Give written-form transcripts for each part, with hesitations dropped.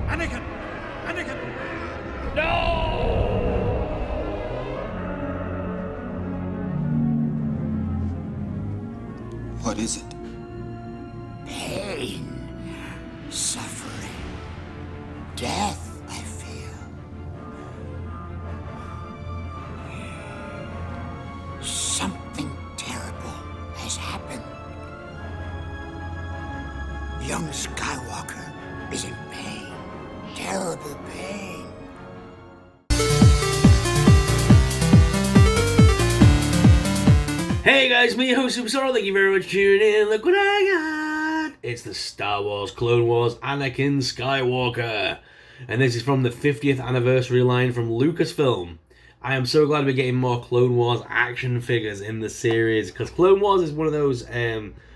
Anakin! Anakin! No! What is it? Pain, suffering, death, I feel. Something terrible has happened. Young Skywalker is in pain, terrible pain. Hey guys, me, your host Superstar. Thank you very much for tuning in. Look what I got! It's the Star Wars Clone Wars Anakin Skywalker. And this is from the 50th anniversary line from Lucasfilm. I am so glad we're getting more Clone Wars action figures in the series, because Clone Wars is one of those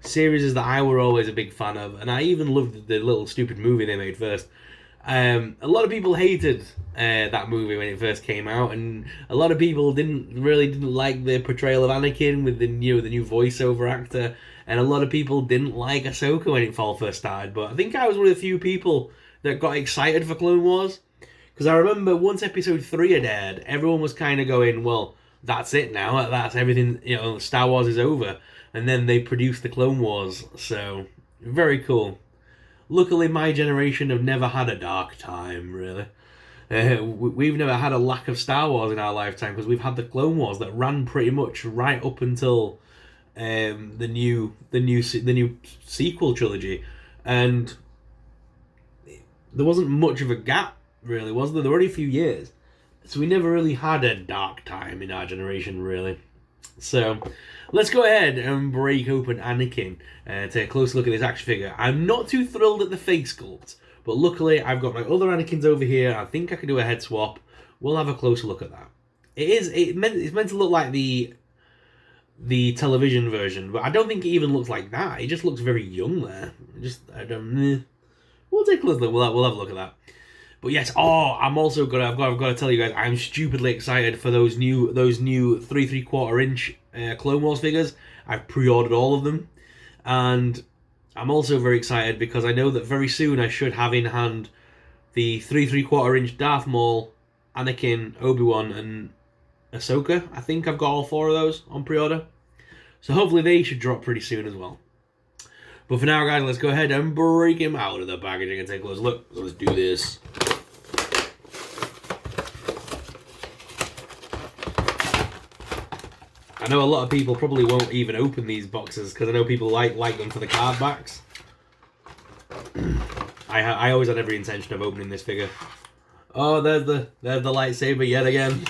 series that I were always a big fan of, and I even loved the little stupid movie they made first. A lot of people hated that movie when it first came out, and a lot of people didn't like the portrayal of Anakin with the new voiceover actor, and a lot of people didn't like Ahsoka when it all first started. But I think I was one of the few people that got excited for Clone Wars, because I remember once episode 3 had aired, everyone was kind of going, well, that's it now, that's everything, Star Wars is over, and then they produced the Clone Wars, so very cool. Luckily, my generation have never had a dark time, really. We've never had a lack of Star Wars in our lifetime, because we've had the Clone Wars that ran pretty much right up until the new sequel trilogy, and there wasn't much of a gap, really, was there? There were only a few years, so we never really had a dark time in our generation, really. So let's go ahead and break open Anakin and take a close look at this action figure. I'm not too thrilled at the face sculpt, but luckily I've got my other Anakins over here. I think I can do a head swap. We'll have a closer look at that. It's meant to look like the television version, but I don't think it even looks like that. It just looks very young there. We'll take a look. We'll have a look at that. But yes, I've got to tell you guys, I'm stupidly excited for those new 3 3/4 inch Clone Wars figures. I've pre-ordered all of them, and I'm also very excited because I know that very soon I should have in hand the 3 3/4 inch Darth Maul, Anakin, Obi-Wan, and Ahsoka. I think I've got all 4 of those on pre-order, so hopefully they should drop pretty soon as well. But for now, guys, let's go ahead and break him out of the packaging and take a close look. So let's do this. I know a lot of people probably won't even open these boxes because I know people like them for the card backs. I always had every intention of opening this figure. Oh, there's the lightsaber yet again.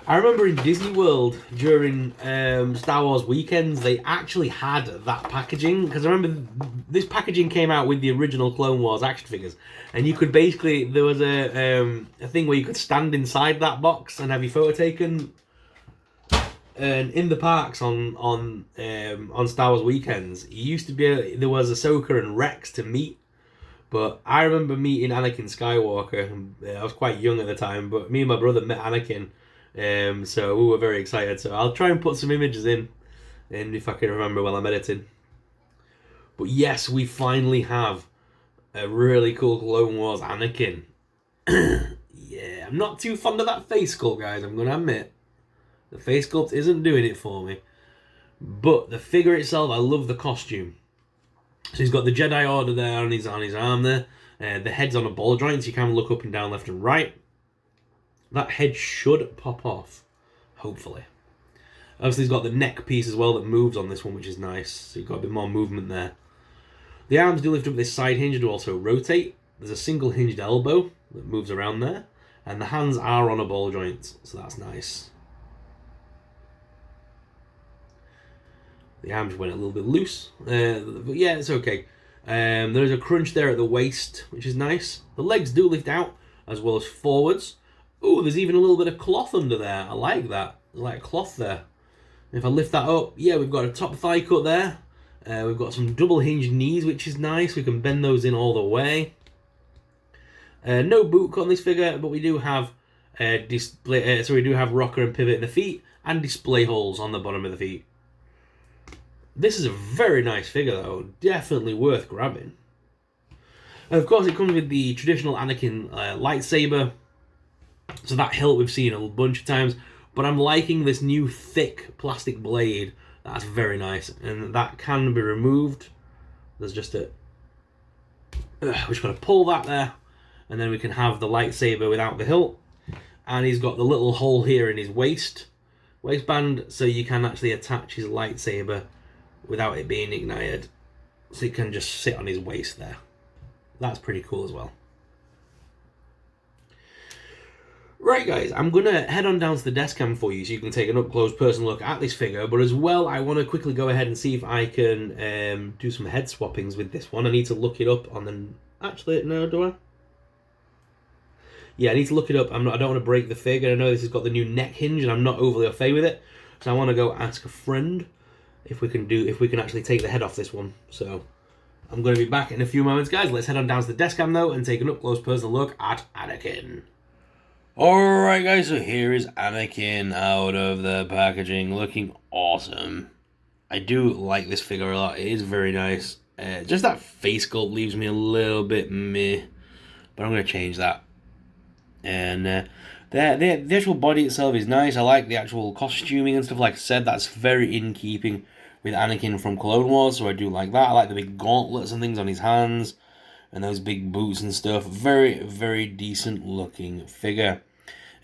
I remember in Disney World during Star Wars weekends, they actually had that packaging, because I remember this packaging came out with the original Clone Wars action figures, and you could basically, there was a thing where you could stand inside that box and have your photo taken. And in the parks on Star Wars weekends, it used to be there was Ahsoka and Rex to meet. But I remember meeting Anakin Skywalker. I was quite young at the time, but me and my brother met Anakin. So we were very excited. So I'll try and put some images in, and if I can remember while I'm editing. But yes, we finally have a really cool Clone Wars Anakin. Yeah, I'm not too fond of that face sculpt, guys, I'm going to admit. The face sculpt isn't doing it for me. But the figure itself, I love the costume. So he's got the Jedi Order there on his arm there. The head's on a ball joint, so you can look up and down, left and right. That head should pop off, hopefully. Obviously, he's got the neck piece as well that moves on this one, which is nice. So you've got a bit more movement there. The arms do lift up this side hinge to also rotate. There's a single hinged elbow that moves around there. And the hands are on a ball joint, so that's nice. The arms went a little bit loose, but yeah, it's okay. There's a crunch there at the waist, which is nice. The legs do lift out, as well as forwards. Oh, there's even a little bit of cloth under there. I like that. There's like cloth there. If I lift that up, yeah, we've got a top thigh cut there. We've got some double hinged knees, which is nice. We can bend those in all the way. No boot cut on this figure, but we do have display. So we do have rocker and pivot in the feet, and display holes on the bottom of the feet. This is a very nice figure, though. Definitely worth grabbing. And of course, it comes with the traditional Anakin lightsaber. So that hilt we've seen a bunch of times. But I'm liking this new thick plastic blade. That's very nice. And that can be removed. There's just a... we're just going to pull that there. And then we can have the lightsaber without the hilt. And he's got the little hole here in his waistband. So you can actually attach his lightsaber without it being ignited. So it can just sit on his waist there. That's pretty cool as well. Right, guys, I'm going to head on down to the desk cam for you so you can take an up-close personal look at this figure. But as well, I want to quickly go ahead and see if I can do some head swappings with this one. I need to look it up on the... Actually, no, do I? Yeah, I need to look it up. I don't want to break the figure. I know this has got the new neck hinge and I'm not overly au fait with it. So I want to go ask a friend if we can actually take the head off this one. So I'm going to be back in a few moments, guys. Let's head on down to the desk cam, though, and take an up-close personal look at Anakin. Alright, guys, so here is Anakin out of the packaging, looking awesome. I do like this figure a lot. It is very nice. Just that face sculpt leaves me a little bit meh, but I'm going to change that. And the actual body itself is nice. I like the actual costuming and stuff. Like I said, that's very in keeping with Anakin from Clone Wars, so I do like that. I like the big gauntlets and things on his hands, and those big boots and stuff. Very, very decent looking figure.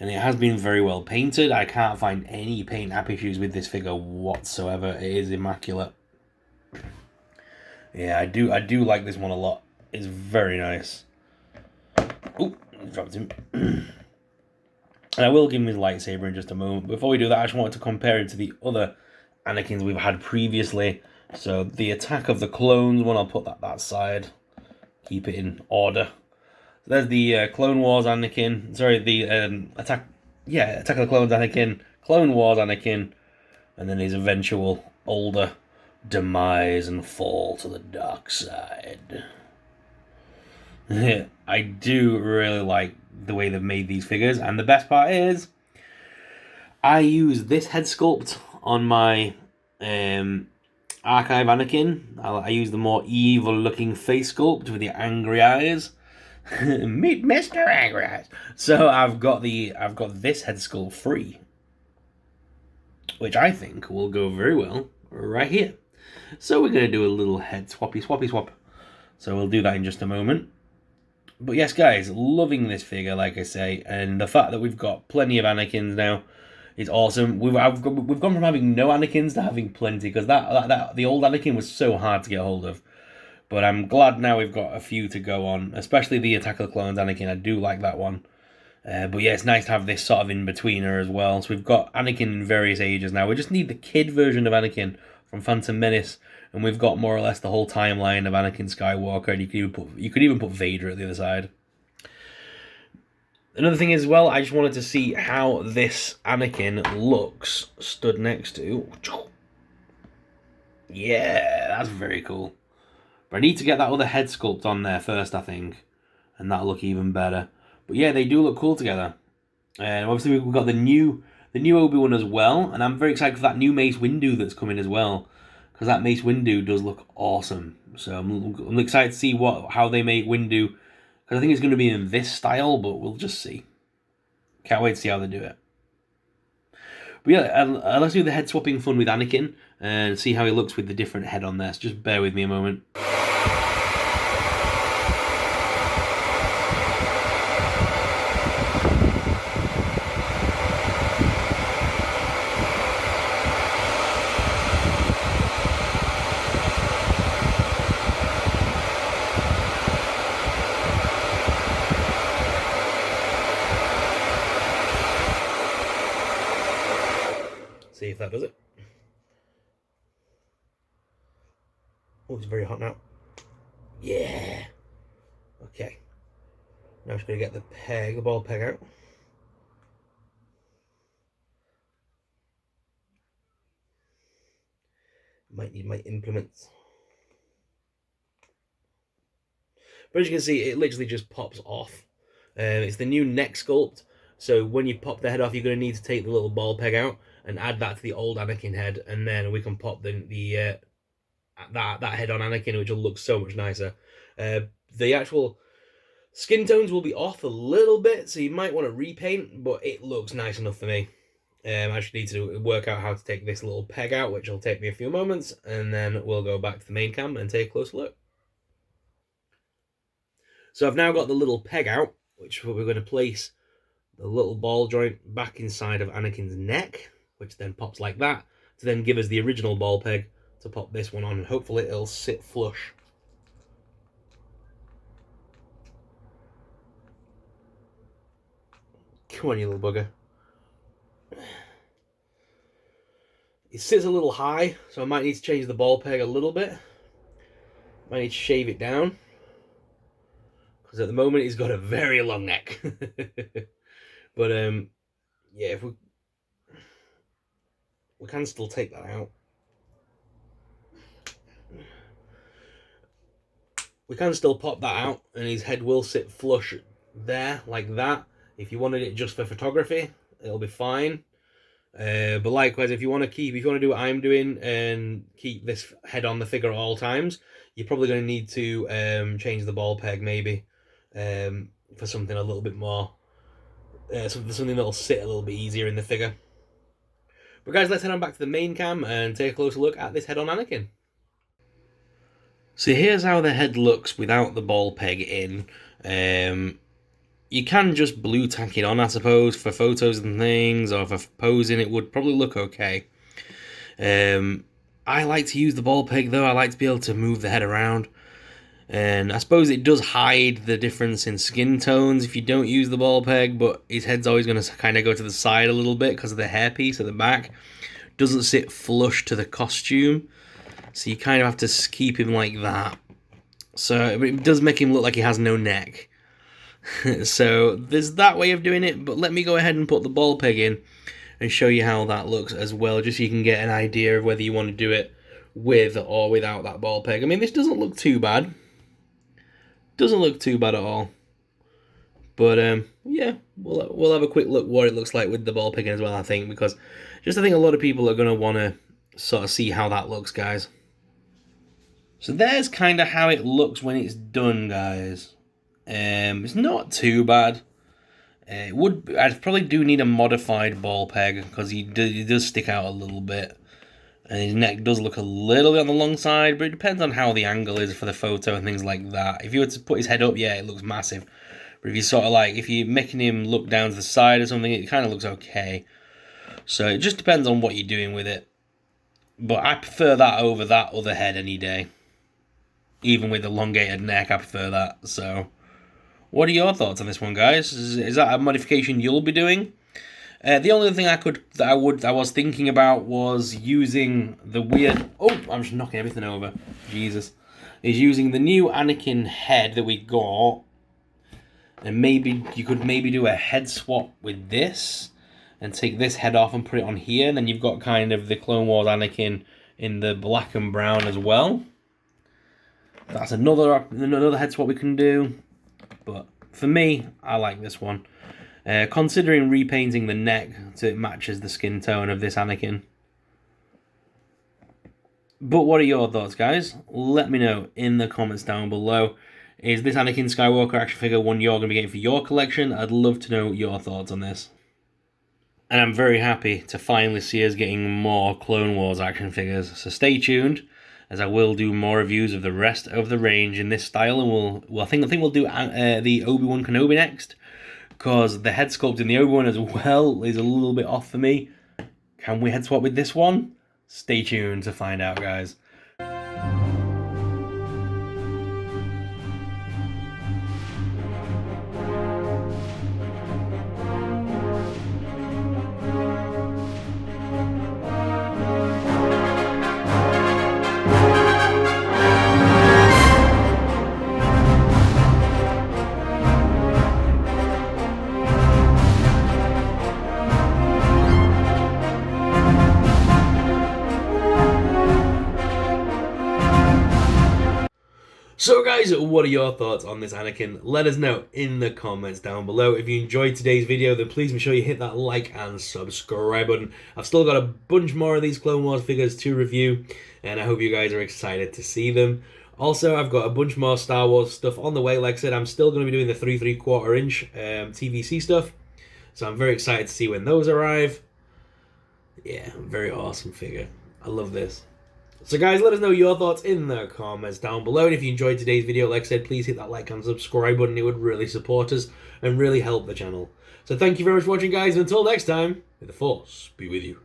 And it has been very well painted. I can't find any paint app issues with this figure whatsoever. It is immaculate. Yeah, I do like this one a lot. It's very nice. Oh, dropped him. And I will give him his lightsaber in just a moment. Before we do that, I just wanted to compare it to the other Anakins we've had previously. So the Attack of the Clones one, I'll put that side. Keep it in order. So there's the Clone Wars Anakin. Sorry, the Attack of the Clones Anakin. Clone Wars Anakin. And then his eventual older demise and fall to the dark side. I do really like the way they've made these figures, and the best part is I use this head sculpt on my Archive Anakin. I use the more evil looking face sculpt with the angry eyes. Meet Mr. Angry Eyes. So I've got this head sculpt free, which I think will go very well right here. So we're going to do a little head swappy swap. So we'll do that in just a moment. But yes, guys, loving this figure, like I say, and the fact that we've got plenty of Anakins now is awesome. We've gone from having no Anakins to having plenty, because the old Anakin was so hard to get hold of. But I'm glad now we've got a few to go on, especially the Attack of the Clones Anakin. I do like that one. But yeah, it's nice to have this sort of in-betweener as well. So we've got Anakin in various ages now. We just need the kid version of Anakin from Phantom Menace, and we've got more or less the whole timeline of Anakin Skywalker, and you could even put Vader at the other side. Another thing as well, I just wanted to see how this Anakin looks stood next to... Yeah, that's very cool. But I need to get that other head sculpt on there first, I think, and that'll look even better. But yeah, they do look cool together. And obviously we've got the new Obi-Wan as well, and I'm very excited for that new Mace Windu that's coming as well, because that Mace Windu does look awesome. So I'm excited to see how they make Windu, because I think it's going to be in this style, but we'll just see. Can't wait to see how they do it. But yeah, let's do the head swapping fun with Anakin and see how he looks with the different head on there. So just bear with me a moment. See if that does it. Oh, it's very hot now. Yeah. Okay. Now I'm just going to get the ball peg out. Might need my implements. But as you can see, it literally just pops off. It's the new neck sculpt. So when you pop the head off, you're going to need to take the little ball peg out and add that to the old Anakin head, and then we can pop the that head on Anakin, which will look so much nicer. The actual skin tones will be off a little bit, so you might want to repaint, but it looks nice enough for me. I just need to work out how to take this little peg out, which will take me a few moments, and then we'll go back to the main cam and take a closer look. So I've now got the little peg out, which we're going to place the little ball joint back inside of Anakin's neck, which then pops like that, to then give us the original ball peg to pop this one on, and hopefully it'll sit flush. Come on, you little bugger. It sits a little high, so I might need to change the ball peg a little bit. Might need to shave it down, because at the moment he's got a very long neck. But yeah, if we can still take that out. We can still pop that out, and his head will sit flush there, like that. If you wanted it just for photography, it'll be fine. But likewise, if you want to do what I'm doing and keep this head on the figure at all times, you're probably going to need to change the ball peg maybe for something a little bit more, something that'll sit a little bit easier in the figure. But guys, let's head on back to the main cam and take a closer look at this head on Anakin. So here's how the head looks without the ball peg in. You can just blue tack it on, I suppose, for photos and things, or for posing. It would probably look okay. I like to use the ball peg, though. I like to be able to move the head around. And I suppose it does hide the difference in skin tones if you don't use the ball peg, but his head's always going to kind of go to the side a little bit because of the hairpiece at the back. Doesn't sit flush to the costume, so you kind of have to keep him like that. So it does make him look like he has no neck. So there's that way of doing it, but let me go ahead and put the ball peg in and show you how that looks as well, just so you can get an idea of whether you want to do it with or without that ball peg. I mean, this doesn't look too bad. Doesn't look too bad at all. But yeah, we'll have a quick look what it looks like with the ball peg in as well, I think, because I think a lot of people are going to want to sort of see how that looks, guys. So there's kind of how it looks when it's done, guys. It's not too bad. I'd probably do need a modified ball peg because he does stick out a little bit, and his neck does look a little bit on the long side. But it depends on how the angle is for the photo and things like that. If you were to put his head up, yeah, it looks massive. But if you sort of if you're making him look down to the side or something, it kind of looks okay. So it just depends on what you're doing with it. But I prefer that over that other head any day. Even with the elongated neck, I prefer that. So what are your thoughts on this one, guys? Is that a modification you'll be doing? The only thing I was thinking about was using the weird... Oh, I'm just knocking everything over. Jesus. Is using the new Anakin head that we got. And maybe you could do a head swap with this. And take this head off and put it on here. And then you've got kind of the Clone Wars Anakin in the black and brown as well. That's another head swap we can do. But for me, I like this one. Considering repainting the neck so it matches the skin tone of this Anakin. But what are your thoughts, guys? Let me know in the comments down below. Is this Anakin Skywalker action figure one you're going to be getting for your collection? I'd love to know your thoughts on this. And I'm very happy to finally see us getting more Clone Wars action figures. So stay tuned, as I will do more reviews of the rest of the range in this style, and I think we'll do the Obi-Wan Kenobi next, because the head sculpt in the Obi-Wan as well is a little bit off for me. Can we head swap with this one? Stay tuned to find out, guys. So guys, what are your thoughts on this Anakin? Let us know in the comments down below. If you enjoyed today's video, then please make sure you hit that like and subscribe button. I've still got a bunch more of these Clone Wars figures to review, and I hope you guys are excited to see them. Also, I've got a bunch more Star Wars stuff on the way. Like I said, I'm still going to be doing the 3 3/4 inch TVC stuff, so I'm very excited to see when those arrive. Yeah, very awesome figure. I love this. So guys, let us know your thoughts in the comments down below. And if you enjoyed today's video, like I said, please hit that like and subscribe button. It would really support us and really help the channel. So thank you very much for watching, guys. And until next time, may the Force be with you.